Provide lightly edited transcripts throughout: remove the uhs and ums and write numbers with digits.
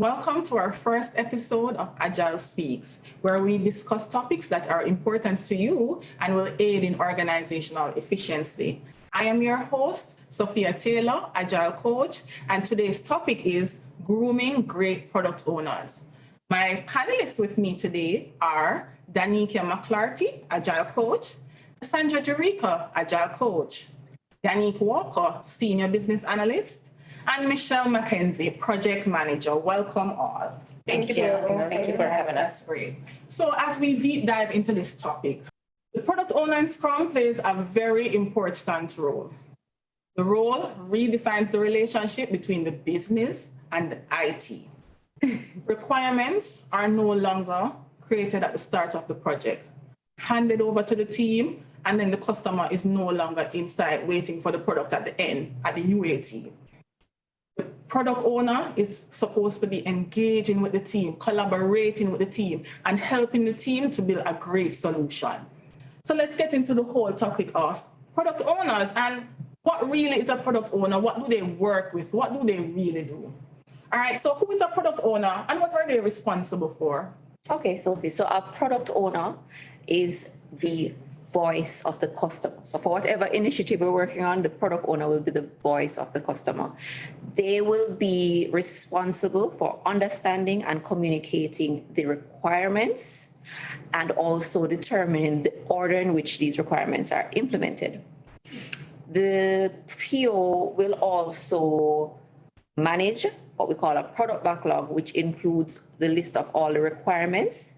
Welcome to our first episode of Agile Speaks, where we discuss topics that are important to you and will aid in organizational efficiency. I am your host, Sophia Taylor, Agile Coach, and today's topic is grooming great product owners. My panelists with me today are Danica McClarty, Agile Coach, Sandra Jerica, Agile Coach, Danique Walker, Senior Business Analyst, and Michelle McKenzie, Project Manager. Welcome all. Thank you for having us. That's great. So as we deep dive into this topic, the product owner in Scrum plays a very important role. The role redefines the relationship between the business and the IT. Requirements are no longer created at the start of the project, handed over to the team, and then the customer is no longer inside waiting for the product at the end, at the UAT. The product owner is supposed to be engaging with the team, collaborating with the team, and helping the team to build a great solution. So let's get into the whole topic of product owners and what really is a product owner? What do they work with? What do they really do? All right, so who is a product owner and what are they responsible for? Okay, Sophie, so a product owner is the voice of the customer. So for whatever initiative we're working on, the product owner will be the voice of the customer. They will be responsible for understanding and communicating the requirements and also determining the order in which these requirements are implemented. The PO will also manage what we call a product backlog, which includes the list of all the requirements.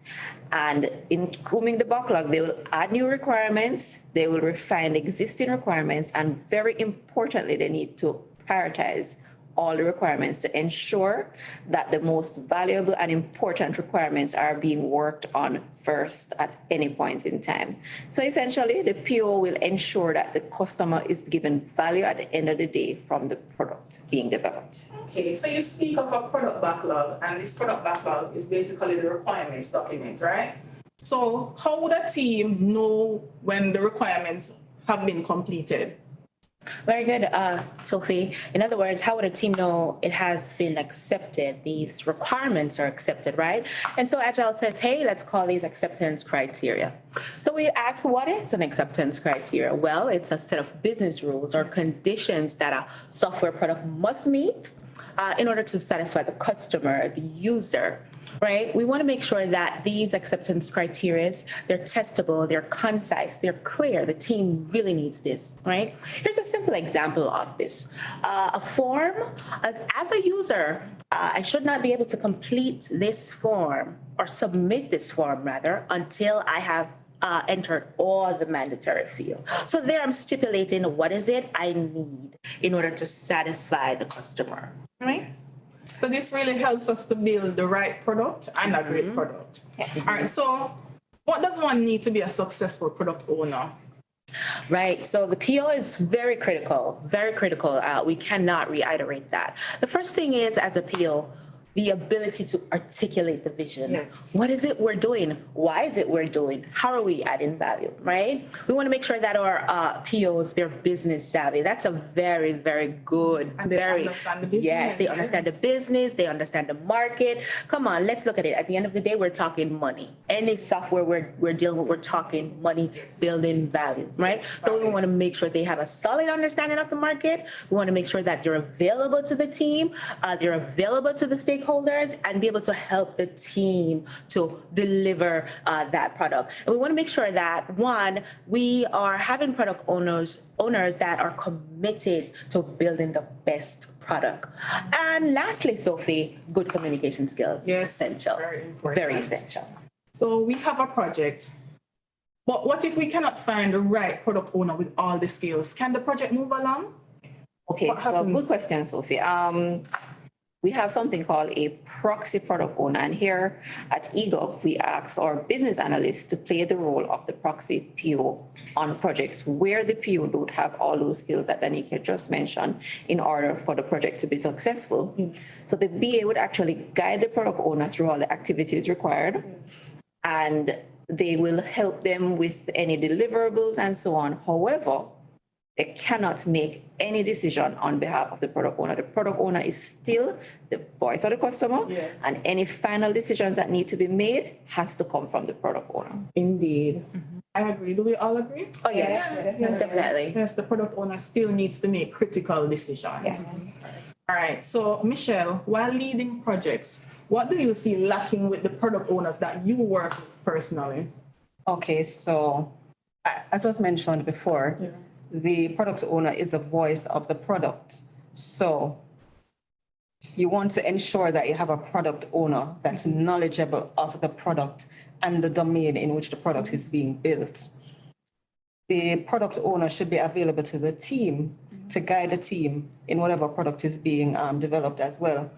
And in grooming the backlog, they will add new requirements, they will refine existing requirements, and very importantly, they need to prioritize all the requirements to ensure that the most valuable and important requirements are being worked on first at any point in time. So essentially, the PO will ensure that the customer is given value at the end of the day from the product being developed. Okay, so you speak of a product backlog, and this product backlog is basically the requirements document, right? So how would a team know when the requirements have been completed? Very good, Sophie. In other words, how would a team know it has been accepted? These requirements are accepted, right? And so Agile says, hey, let's call these acceptance criteria. So we ask, what is an acceptance criteria? Well, it's a set of business rules or conditions that a software product must meet in order to satisfy the customer, the user. Right? We want to make sure that these acceptance criteria, they're testable, they're concise, they're clear. The team really needs this, right? Here's a simple example of this. A form, as a user, I should not be able to complete this form or submit this form rather until I have entered all the mandatory fields. So there I'm stipulating what is it I need in order to satisfy the customer, right? So this really helps us to build the right product and a great product. Yeah. All right, so what does one need to be a successful product owner? Right. So the PO is very critical, very critical. We cannot reiterate that. The first thing is, as a PO, the ability to articulate the vision. Yes. What is it we're doing? Why is it we're doing? How are we adding value, right? We want to make sure that our POs, they're business savvy. That's a very, very good, and they understand the business. Yes, they understand the business, they understand the market. Come on, let's look at it. At the end of the day, we're talking money. Any software we're dealing with, we're talking money, building value, right? So we want to make sure they have a solid understanding of the market. We want to make sure that they're available to the team, they're available to the stakeholders, and be able to help the team to deliver that product. And we want to make sure that, one, we are having product owners that are committed to building the best product. And lastly, Sophie, good communication skills. Yes, essential. very important. Very essential. So we have a project, but what if we cannot find the right product owner with all the skills? Can the project move along? Okay, so good question, Sophie. We have something called a proxy product owner. And here at eGov, we ask our business analysts to play the role of the proxy PO on projects where the PO don't have all those skills that Danica just mentioned in order for the project to be successful. So the BA would actually guide the product owner through all the activities required, and they will help them with any deliverables and so on. However, They cannot make any decision on behalf of the product owner. The product owner is still the voice of the customer. Yes. And any final decisions that need to be made has to come from the product owner. Indeed. I agree. Do we all agree? Oh, yes, definitely. Yes, the product owner still needs to make critical decisions. Yes. All right. So, Michelle, while leading projects, what do you see lacking with the product owners that you work with personally? Okay, so as was mentioned before, the product owner is the voice of the product. So you want to ensure that you have a product owner that's knowledgeable of the product and the domain in which the product is being built. The product owner should be available to the team to guide the team in whatever product is being developed as well.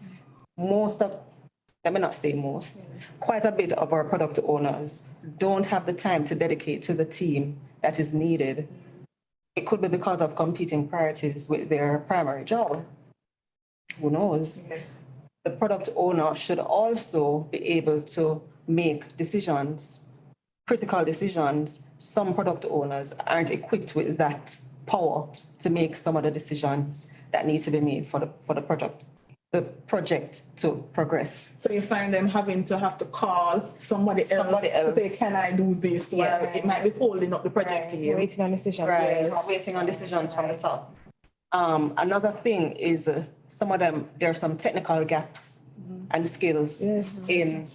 Let me not say most, quite a bit of our product owners don't have the time to dedicate to the team that is needed. It could be because of competing priorities with their primary job. Who knows? Yes. The product owner should also be able to make decisions, critical decisions. Some product owners aren't equipped with that power to make some of the decisions that need to be made for the project to progress. So you find them having to call somebody else to say, can I do this? Yes. Well, it might be holding up the project team. Waiting on decisions. Right, Yes. waiting on decisions from the top. Another thing is some of them, there are some technical gaps and skills in.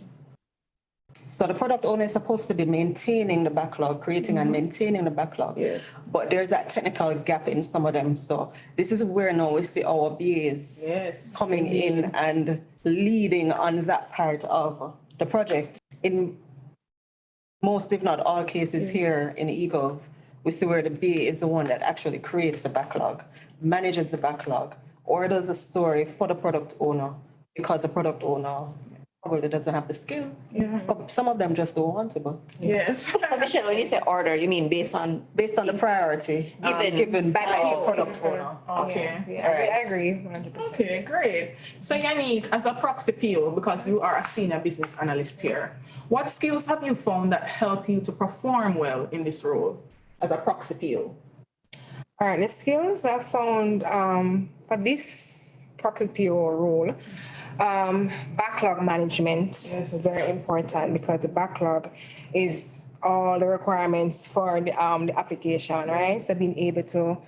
So the product owner is supposed to be maintaining the backlog, creating and maintaining the backlog. Yes. But there's that technical gap in some of them. So this is where now we see our BAs Yes. coming in and leading on that part of the project. In most, if not all cases here in Eagle, we see where the BA is the one that actually creates the backlog, manages the backlog, orders a story for the product owner because the product owner probably doesn't have the skill. Yeah. But some of them just don't want to, but Yes. So Michelle, when you say order, you mean based on the priority given by the product owner. Okay. Yeah, I agree 100%. Okay, great. So Yannick, as a proxy PO, because you are a senior business analyst here, what skills have you found that help you to perform well in this role as a proxy PO? All right, the skills I found for this proxy PO role, backlog management is very important because the backlog is all the requirements for the application, right? So being able to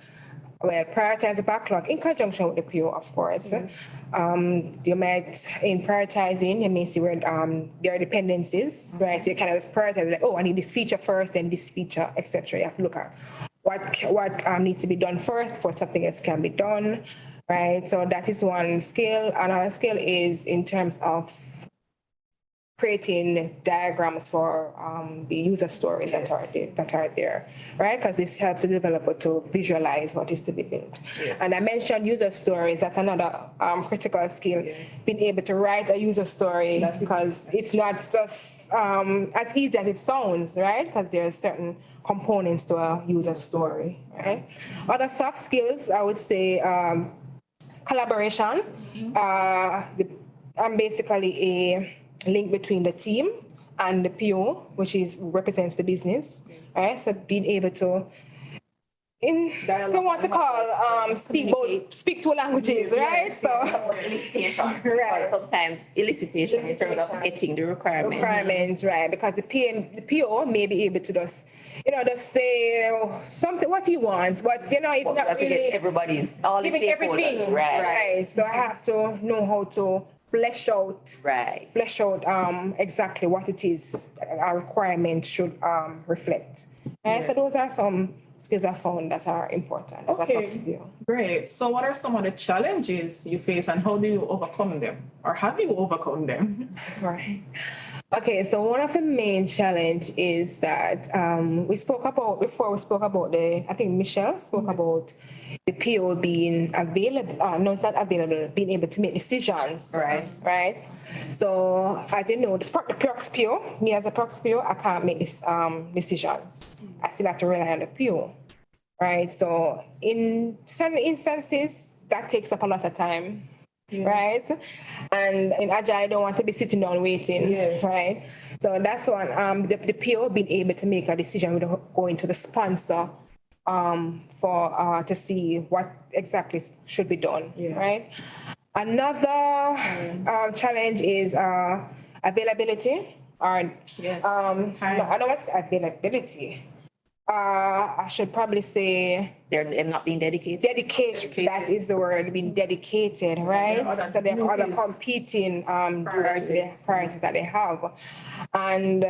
prioritize the backlog in conjunction with the PO, of course. You might, in prioritizing, you may see where there are dependencies, right? So you kind of just prioritize, like, oh, I need this feature first, then this feature, etc. You have to look at what needs to be done first before something else can be done, right? So that is one skill. Another skill is in terms of creating diagrams for the user stories that are there, right? Because this helps the developer to visualize what is to be built. Yes. And I mentioned user stories. That's another critical skill. Yes. Being able to write a user story because it's not just as easy as it sounds, right? Because there are certain components to a user story, right? Other soft skills, I would say collaboration. I'm basically a link between the team and the PO, which represents the business, right? So being able to, speak two languages, right? So elicitation. Right. Or sometimes elicitation in terms of getting the requirements. right? Because the PO may be able to just say something what he wants, but it's You not have to really get everybody's, all the giving everything, stakeholders, right? right? So I have to know how to flesh out exactly what it is our requirement should reflect. And so those are some skills I found that are important as a proxy PO. Great. So what are some of the challenges you face and how do you overcome them? Or have you overcome them? Right. Okay, so one of the main challenge is that we spoke about I think Michelle spoke about the PO being available, no, it's not available, being able to make decisions. Right. So as you know, the proxy PO, me as a proxy PO, I can't make this decisions. I still have to rely on the PO. Right. So in certain instances, that takes up a lot of time. Yes. Right? And in Agile, I don't want to be sitting down waiting. Yes. Right? So that's one. The PO being able to make a decision without going to the sponsor for to see what exactly should be done, Yeah. right? Another challenge is availability or Yes. no, Time. I don't want to say availability. I should probably say They're not being dedicated. dedication. That is the word, being dedicated, right? There are other So there are other duties. competing priorities that they have, and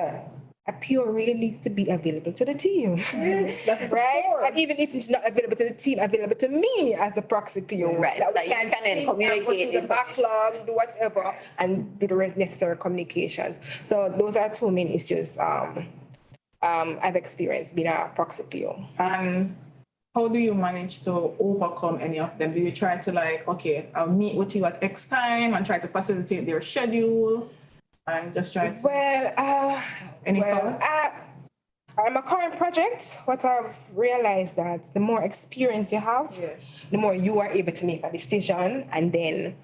a PO really needs to be available to the team, right? And even if it's not available to the team, available to me as the proxy PO, Right, that that we you can can then sit and go communicate through the information. backlog, do whatever, and do the necessary communications. So those are two main issues I've experienced being a proxy PO. And how do you manage to overcome any of them? Do you try to like, okay, I'll meet with you at X time and try to facilitate their schedule and just try to, Well, any well, thoughts? on my current project, what I've realized that the more experience you have, the more you are able to make a decision and then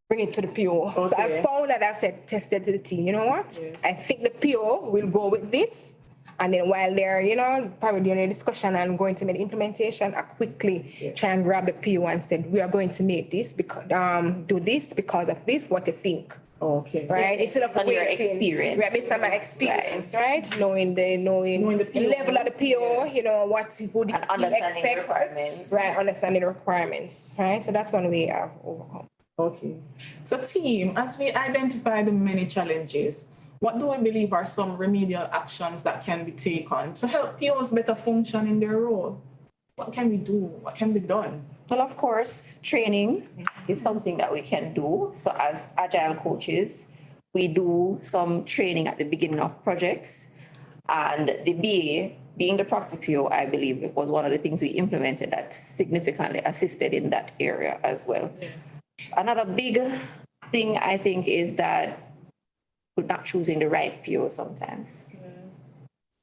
bring it to the PO. So Okay. I found that I said tested to the team. You know what? I think the PO will go with this. And then while they're, probably doing a discussion and going to make the implementation, I quickly try and grab the PO and said, we are going to make this because do this because of this. What do you think? Okay. Right? Instead of On your waiting. experience. Right, based on my experience, right? Knowing the PO. level of the PO, Yes. who And understanding the requirements. Right, understanding the requirements, right? So that's one way I've overcome. Okay. So team, as we identify the many challenges, what do we believe are some remedial actions that can be taken to help POs better function in their role? What can we do? What can be done? Well, of course, training is something that we can do. So as Agile coaches, we do some training at the beginning of projects. And the BA, being the proxy PO, I believe it was one of the things we implemented that significantly assisted in that area as well. Another big thing I think is that we're not choosing the right PO sometimes.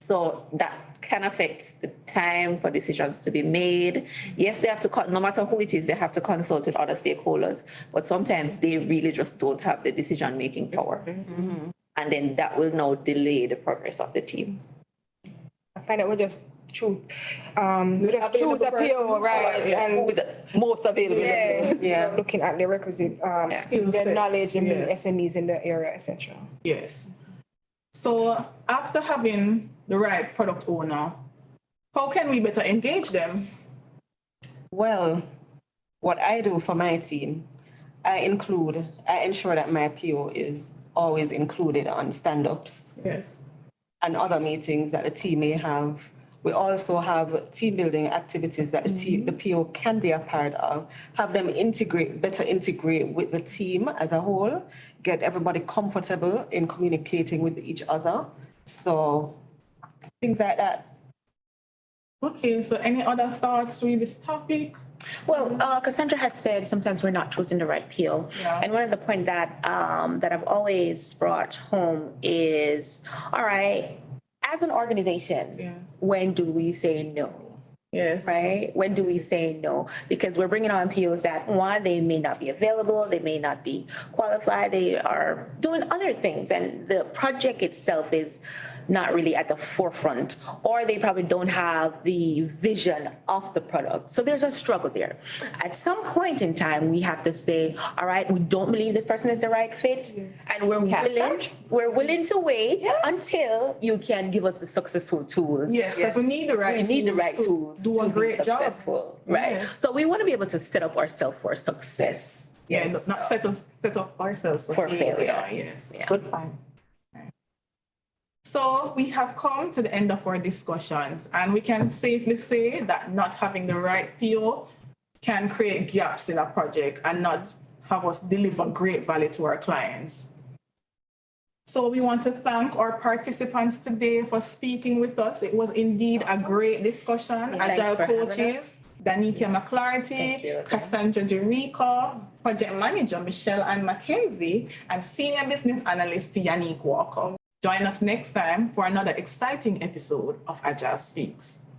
So that can affect the time for decisions to be made. Yes, they have to, no matter who it is, they have to consult with other stakeholders, but sometimes they really just don't have the decision-making power. And then that will now delay the progress of the team. I find that we just choose a PO, right? Who is most available? Yeah, looking at the requisite Skill the sets, knowledge and yes. SMEs in the area, etc. Yes. So after having the right product owner, how can we better engage them? Well, what I do for my team, I ensure that my PO is always included on stand-ups Yes. and other meetings that the team may have. We also have team building activities that the PO can be a part of, have them better integrate with the team as a whole, get everybody comfortable in communicating with each other. So things like that. Okay, so any other thoughts with this topic? Well, Cassandra had said sometimes we're not choosing the right PO. Yeah. And one of the points that I've always brought home is, all right, as an organization, when do we say no? Yes. Right? When do we say no? Because we're bringing on POs that, one, they may not be available, they may not be qualified, they are doing other things, and the project itself is not really at the forefront, or they probably don't have the vision of the product. So there's a struggle there. At some point in time, we have to say, all right, we don't believe this person is the right fit, and we're willing to wait until you can give us the successful tools. Yes, because we need the right tools do a to be great job. successful, right? Yes. So we want to be able to set up ourselves for success. Yeah, not set up ourselves For failure. Yes. Yeah. Good point. So we have come to the end of our discussions, and we can safely say that not having the right PO can create gaps in a project and not have us deliver great value to our clients. So we want to thank our participants today for speaking with us. It was indeed a great discussion. Thanks Agile for having coaches, Danica McClarty, Cassandra Jerica, project manager Michelle Ann McKenzie, and senior business analyst Yannick Walker. Join us next time for another exciting episode of Agile Speaks.